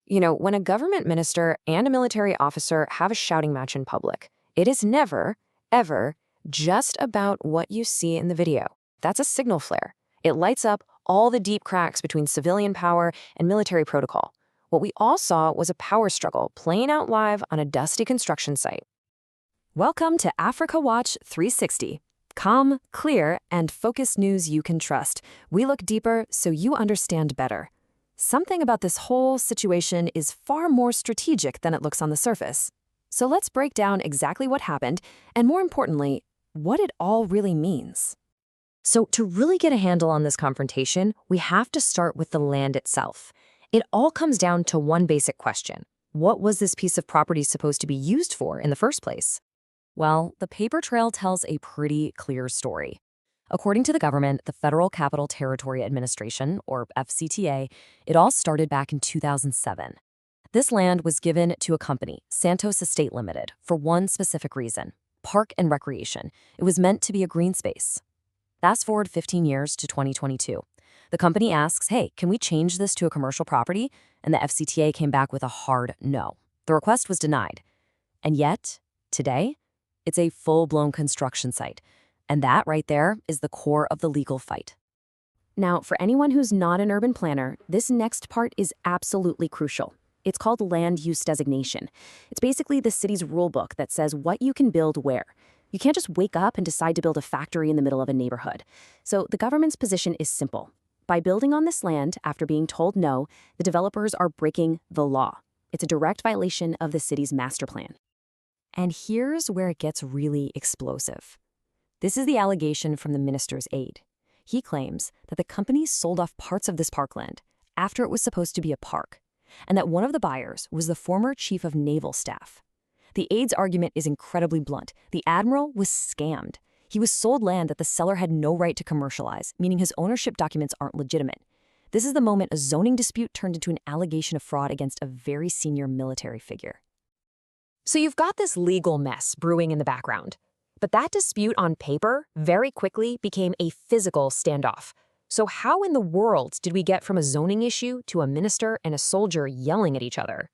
When a government minister and a military officer have a shouting match in public, it is never, ever just about what you see in the video. That's a signal flare. It lights up all the deep cracks between civilian power and military protocol. What we all saw was a power struggle playing out live on a dusty construction site. Welcome to Africa Watch 360. Calm, clear, and focused news you can trust. We look deeper so you understand better. Something about this whole situation is far more strategic than it looks on the surface. So let's break down exactly what happened, and more importantly, what it all really means. So to really get a handle on this confrontation, we have to start with the land itself. It all comes down to one basic question. What was this piece of property supposed to be used for in the first place? Well, the paper trail tells a pretty clear story. According to the government, the Federal Capital Territory Administration, or FCTA, it all started back in 2007. This land was given to a company, Santos Estate Limited, for one specific reason: park and recreation. It was meant to be a green space. Fast forward 15 years to 2022. The company asks, hey, can we change this to a commercial property? And the FCTA came back with a hard no. The request was denied. And yet, today, it's a full-blown construction site. And that right there is the core of the legal fight. Now, for anyone who's not an urban planner, this next part is absolutely crucial. It's called land use designation. It's basically the city's rule book that says what you can build where. You can't just wake up and decide to build a factory in the middle of a neighborhood. So the government's position is simple. By building on this land after being told no, the developers are breaking the law. It's a direct violation of the city's master plan. And here's where it gets really explosive. This is the allegation from the minister's aide. He claims that the company sold off parts of this parkland after it was supposed to be a park, and that one of the buyers was the former Chief of Naval Staff. The aide's argument is incredibly blunt. The admiral was scammed. He was sold land that the seller had no right to commercialize, meaning his ownership documents aren't legitimate. This is the moment a zoning dispute turned into an allegation of fraud against a very senior military figure. So you've got this legal mess brewing in the background. But that dispute on paper very quickly became a physical standoff. So how in the world did we get from a zoning issue to a minister and a soldier yelling at each other?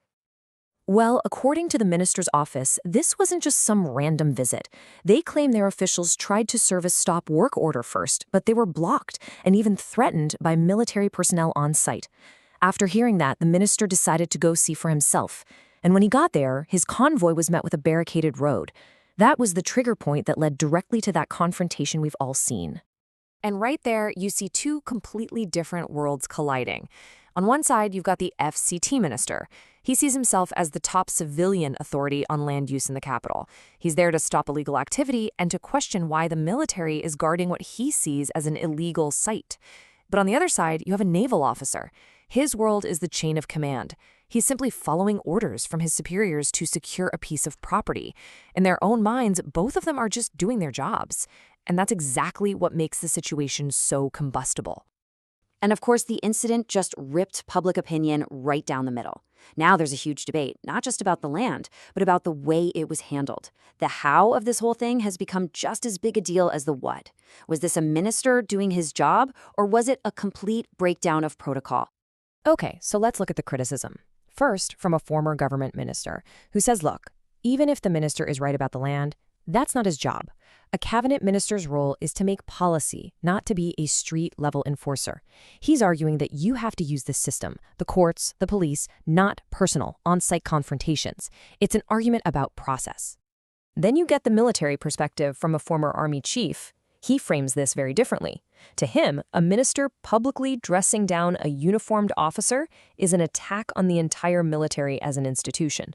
Well, according to the minister's office, this wasn't just some random visit. They claim their officials tried to serve a stop work order first, but they were blocked and even threatened by military personnel on site. After hearing that, the minister decided to go see for himself. And when he got there, his convoy was met with a barricaded road. That was the trigger point that led directly to that confrontation we've all seen. And right there, you see two completely different worlds colliding. On one side, you've got the FCT minister. He sees himself as the top civilian authority on land use in the capital. He's there to stop illegal activity and to question why the military is guarding what he sees as an illegal site. But on the other side, you have a naval officer. His world is the chain of command. He's simply following orders from his superiors to secure a piece of property. In their own minds, both of them are just doing their jobs. And that's exactly what makes the situation so combustible. And of course, the incident just ripped public opinion right down the middle. Now there's a huge debate, not just about the land, but about the way it was handled. The how of this whole thing has become just as big a deal as the what. Was this a minister doing his job, or was it a complete breakdown of protocol? Okay, so let's look at the criticism. First, from a former government minister who says, look, even if the minister is right about the land, that's not his job. A cabinet minister's role is to make policy, not to be a street-level enforcer. He's arguing that you have to use the system, the courts, the police, not personal, on-site confrontations. It's an argument about process. Then you get the military perspective from a former army chief. He frames this very differently. To him, a minister publicly dressing down a uniformed officer is an attack on the entire military as an institution.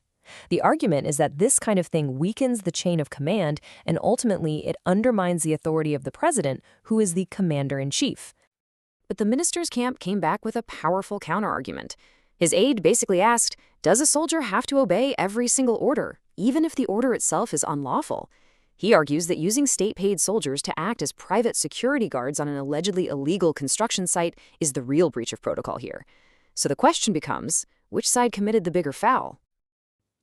The argument is that this kind of thing weakens the chain of command, and ultimately it undermines the authority of the president, who is the commander-in-chief. But the minister's camp came back with a powerful counterargument. His aide basically asked, does a soldier have to obey every single order, even if the order itself is unlawful? He argues that using state-paid soldiers to act as private security guards on an allegedly illegal construction site is the real breach of protocol here. So the question becomes, which side committed the bigger foul?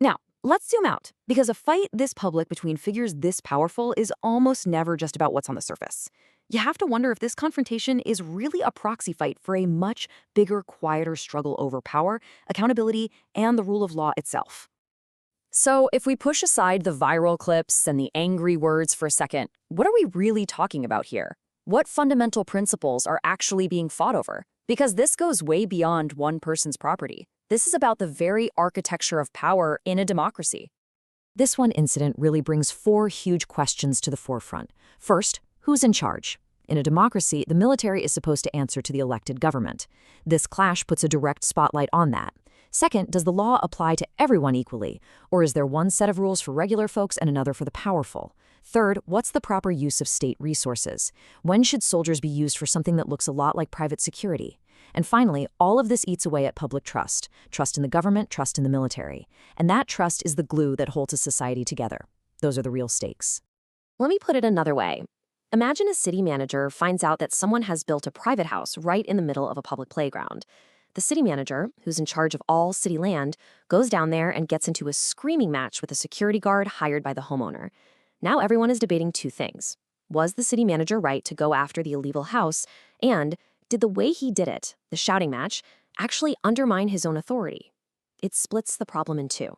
Now, Let's zoom out, because a fight this public between figures this powerful is almost never just about what's on the surface. You have to wonder if this confrontation is really a proxy fight for a much bigger, quieter struggle over power, accountability, and the rule of law itself. So, if we push aside the viral clips and the angry words for a second, what are we really talking about here? What fundamental principles are actually being fought over? Because this goes way beyond one person's property. This is about the very architecture of power in a democracy. This one incident really brings four huge questions to the forefront. First, who's in charge? In a democracy, the military is supposed to answer to the elected government. This clash puts a direct spotlight on that. Second, does the law apply to everyone equally, or is there one set of rules for regular folks and another for the powerful? Third, what's the proper use of state resources? When should soldiers be used for something that looks a lot like private security? And finally, all of this eats away at public trust. Trust in the government, trust in the military. And that trust is the glue that holds a society together. Those are the real stakes. Let me put it another way. Imagine a city manager finds out that someone has built a private house right in the middle of a public playground. The city manager, who's in charge of all city land, goes down there and gets into a screaming match with a security guard hired by the homeowner. Now everyone is debating two things. Was the city manager right to go after the illegal house? And did the way he did it, the shouting match, actually undermine his own authority? It splits the problem in two.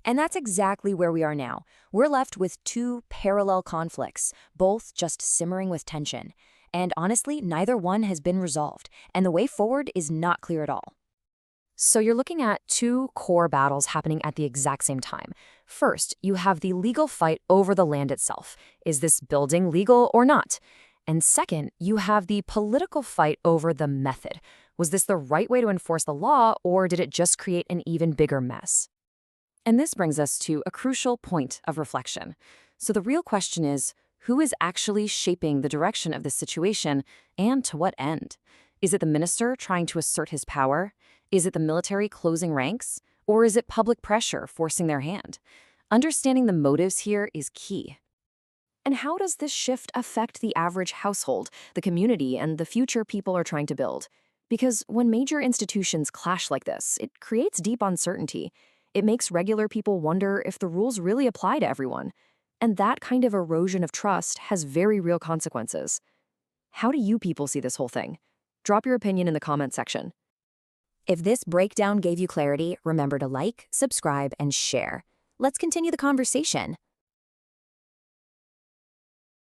And that's exactly where we are now. We're left with two parallel conflicts, both just simmering with tension. And honestly, neither one has been resolved, and the way forward is not clear at all. So you're looking at two core battles happening at the exact same time. First, you have the legal fight over the land itself. Is this building legal or not? And second, you have the political fight over the method. Was this the right way to enforce the law, or did it just create an even bigger mess? And this brings us to a crucial point of reflection. So the real question is, who is actually shaping the direction of this situation, and to what end? Is it the minister trying to assert his power? Is it the military closing ranks? Or is it public pressure forcing their hand? Understanding the motives here is key. And how does this shift affect the average household, the community, and the future people are trying to build? Because when major institutions clash like this, it creates deep uncertainty. It makes regular people wonder if the rules really apply to everyone. And that kind of erosion of trust has very real consequences. How do you people see this whole thing? Drop your opinion in the comment section. If this breakdown gave you clarity, remember to like, subscribe, and share. Let's continue the conversation.